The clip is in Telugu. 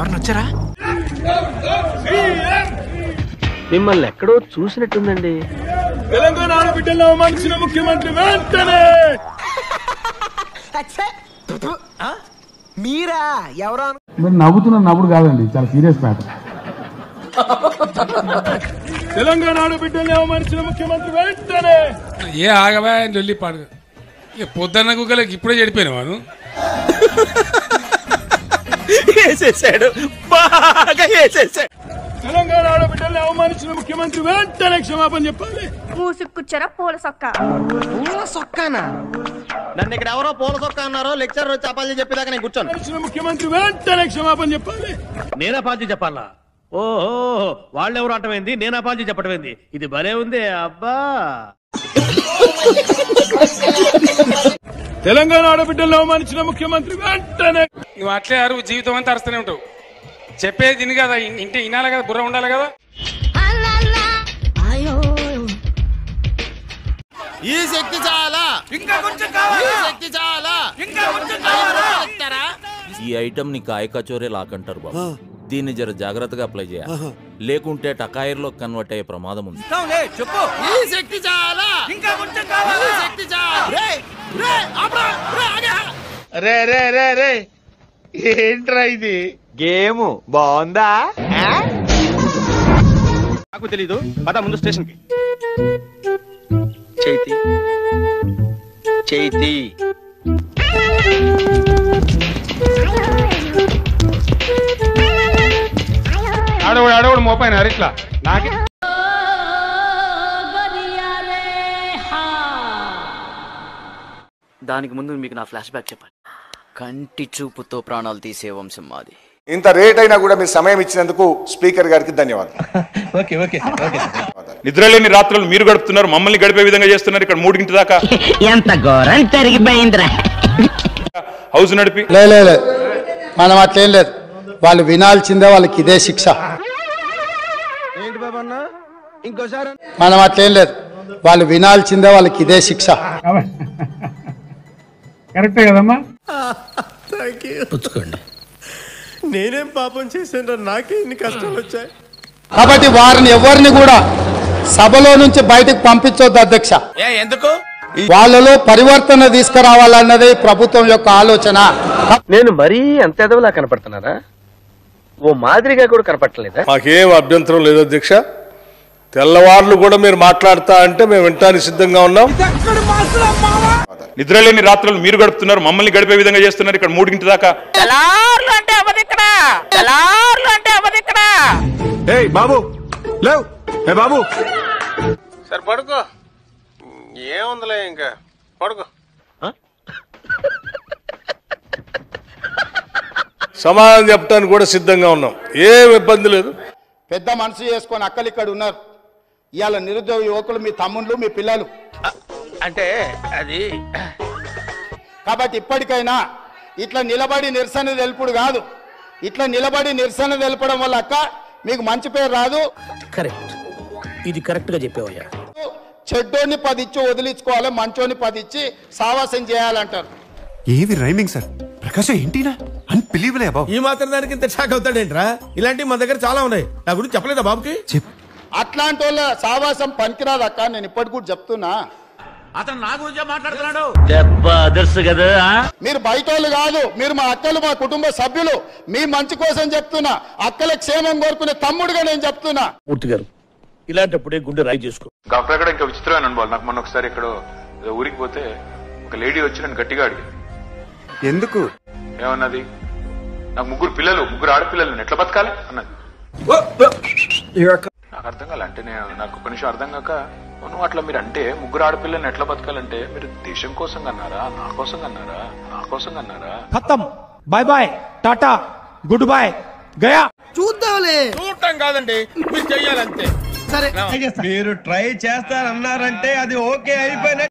ఎవరు వచ్చారా? మిమ్మల్ని ఎక్కడో చూసినట్టుందండి. తెలంగాణ ఆడబిడ్డలను అవమానించిన ముఖ్యమంత్రి వెంటనే మీరా? ఎవరా? మీరు నవ్వుతున్న నవ్వుడు కాదండి, చాలా సీరియస్ మ్యాటర్. తెలంగాణ ఆడబిడ్డలను అవమానించిన ముఖ్యమంత్రి వెంటనే. ఏ ఆగవా లొల్లి పాడు. ఇక పొద్దున్న గుగ్గలకి ఇప్పుడే చెడిపోయిన వాడు వేసేసాడు, బాగా వేసేసాడు. తెలంగాణ ఆడబిడ్డలను అవమానించిన ముఖ్యమంత్రి వెంటనే క్షమాపణ చెప్పాలి. పూసుకుచ్చారా పూల సొక్క? పూల సొక్కానా? నన్ను ఇక్కడ ఎవరో పూల సొక్క అన్నారో లెక్చర్ వచ్చి అపాలి చెప్పేదాకా నేను కూర్చోను. ముఖ్యమంత్రి వెంటనే క్షమాపణ చెప్పాలి. నేను అపాలజీ చెప్పాలా? ఓహో, వాళ్ళెవరు అంటమైంది, నేను అపాలజీ చెప్పటమైంది. ఇది భలే ఉంది అబ్బా. తెలంగాణ ఆడబిడ్డలను అవమానించిన ముఖ్యమంత్రి వెంటనే. నువ్వు అట్లే అరువు జీవితం అంతా అరుస్తూనే ఉంటావు. చెప్పేది తిని కదా, ఇంటి వినాలి కదా, బుర్ర ఉండాలి కదా. ఈ శక్తి చాలా, ఇంకా కొంచెం కావాలా? ఈ శక్తి చాలా, ఇంకా కొంచెం కావాలా? ఈ ఐటమ్ ని కాయ కచోరే లాకంటారు బాబు. దీన్ని జర జాగ్రత్తగా అప్లై చేయాలి, లేకుంటే టకాయర్లో కన్వర్ట్ అయ్యే ప్రమాదం ఉంది. చెప్పు. ఈ శక్తి చాలా, ఇంకా కొంచెం కావాలా? ఈ శక్తి చాలా. రే రే రే రే, ఏంట్రా ఇది? గేమ్ బాగుందా? నాకు తెలీదు, పద ముందు స్టేషన్ కి. చైతి చైతి ఆడవాడు మోపైన హరిట్లా నాకే. దానికి ముందు మీకు నా ఫ్లాష్ బ్యాక్ చెప్పాలి. కంటి చూపుతో ప్రాణాలు తీసే వంశం మాది. ఇంత రేట్ అయినా కూడా మీరు సమయం ఇచ్చినందుకు స్పీకర్ గారికి ధన్యవాదాలు. నిద్రలేని రాత్రులు మీరు గడుపుతున్నారు, మమ్మల్ని గడిపే విధంగా చేస్తున్నారు. ఇక్కడ 3 గంటల దాకా ఎంత ఘోరం జరిగిపోయిందిరా. హౌస్ నడిపి లేదు, మనం అట్లేం లేదు. వాళ్ళు వినాల్సిందే, వాళ్ళకి ఇదే శిక్ష. ఏంటి బాబన్న ఇంకోసారి? మనం అట్లేం లేదు, వాళ్ళు వినాల్సిందే, వాళ్ళకి ఇదే శిక్ష. కరెక్టే కదమ్మా. నేనేం పాపం చేశాను, నాకే ఇన్ని కష్టాలు వచ్చాయి. కాబట్టి వారిని ఎవరిని కూడా సభలో నుంచి బయటకు పంపించొద్దు అధ్యక్ష. ఎందుకు? వాళ్ళలో పరివర్తన తీసుకురావాలన్నదే ప్రభుత్వం యొక్క ఆలోచన. నేను మరీ అంత ఎదవలా కనపడుతున్నారా? ఓ మాదిరిగా కూడా కనపడలేదా? మాకేం అభ్యంతరం లేదు అధ్యక్ష. తెల్లవార్లు కూడా మీరు మాట్లాడతా అంటే మేము వినటానికి సిద్ధంగా ఉన్నాం. నిద్రలేని రాత్రులు మీరు గడుపుతున్నారు, మమ్మల్ని గడిపే విధంగా చేస్తున్నారు. ఇక్కడ 3 గంటల దాకా బాబు లేవు. బాబు సరే పడుకో, ఏముందిలే ఇంకా పడుకో. సమాధానం చెప్పడానికి కూడా సిద్ధంగా ఉన్నాం, ఏం ఇబ్బంది లేదు. పెద్ద మనసు చేసుకొని అక్కలు ఇక్కడ ఉన్నారు. ఇవాళ నిరుద్యోగ యువకులు మీ తమ్ముళ్ళు, మీ పిల్లలు. అంటే అది కాబట్టి ఇప్పటికైనా ఇట్లా నిలబడి నిరసన తెలుపుడు కాదు. ఇట్లా నిలబడి నిరసన తెలపడం వల్ల అక్క మీకు మంచి పేరు రాదు. కరెక్ట్, ఇది కరెక్ట్ గా చెప్పావయ్యా. చెడ్డోని 10 ఇచ్చి వదిలించుకోవాలి, మంచోని 10 ఇచ్చి సావాసం చేయాలంటారు. ఏవి రైమింగ్ సార్? ప్రకాశం ఏంటినా అన్బిలీవబుల్ బాబు. ఈ మాత్రం దానికి ఇంత షాక్ అవుతాడేంట్రా? ఇలాంటివి మన దగ్గర చాలా ఉన్నాయి. నా గురించి చెప్పలేదా బాబుకి? అట్లాంటి వాళ్ళ సావాసం పనికిరాదు అక్క, నేను ఇప్పటికి కూడా చెప్తున్నా. అతను నా గురించే మాట్లాడుతున్నాడు. కదా మీరు బయట వాళ్ళు కాదు, మీరు మా అక్కలు, మా కుటుంబ సభ్యులు. మీ మంచి కోసం చెప్తున్నా, అక్కల క్షేమం కోరుకునే తమ్ముడుగా నేను చెప్తున్నా. మూర్తి గారు, ఇలాంటప్పుడే గుండె రాయి చేసుకో. అక్కడ ఇంకా విచిత్రమైన అనుభవాలు. నాకు మొన్న ఒకసారి ఇక్కడ ఊరికి పోతే ఒక లేడీ వచ్చి నన్ను గట్టిగా అడిగింది. ఎందుకు? ఏమన్నది? నాకు 3 పిల్లలు, 3 ఆడపిల్లలు, ఎట్లా బతకాలి అన్నది. నాకు అర్థం కాలే. అంటే నాకు ఒక నిమిషం అర్థం కాక, నువ్వు అట్లా మీరు అంటే 3 ఆడపిల్లల్ని ఎట్లా బతకాలంటే మీరు దేశం కోసం కన్నారా, నా కోసం కన్నారా, నా కోసం కన్నారా? ఖతం, bye bye, tata, good bye, గయా. చూద్దాంలే. చూడటం కాదండి, మీరు చెయ్యాలంతే. సరే మీరు ట్రై చేస్తారన్నారంటే అది ఓకే అయిపోయిన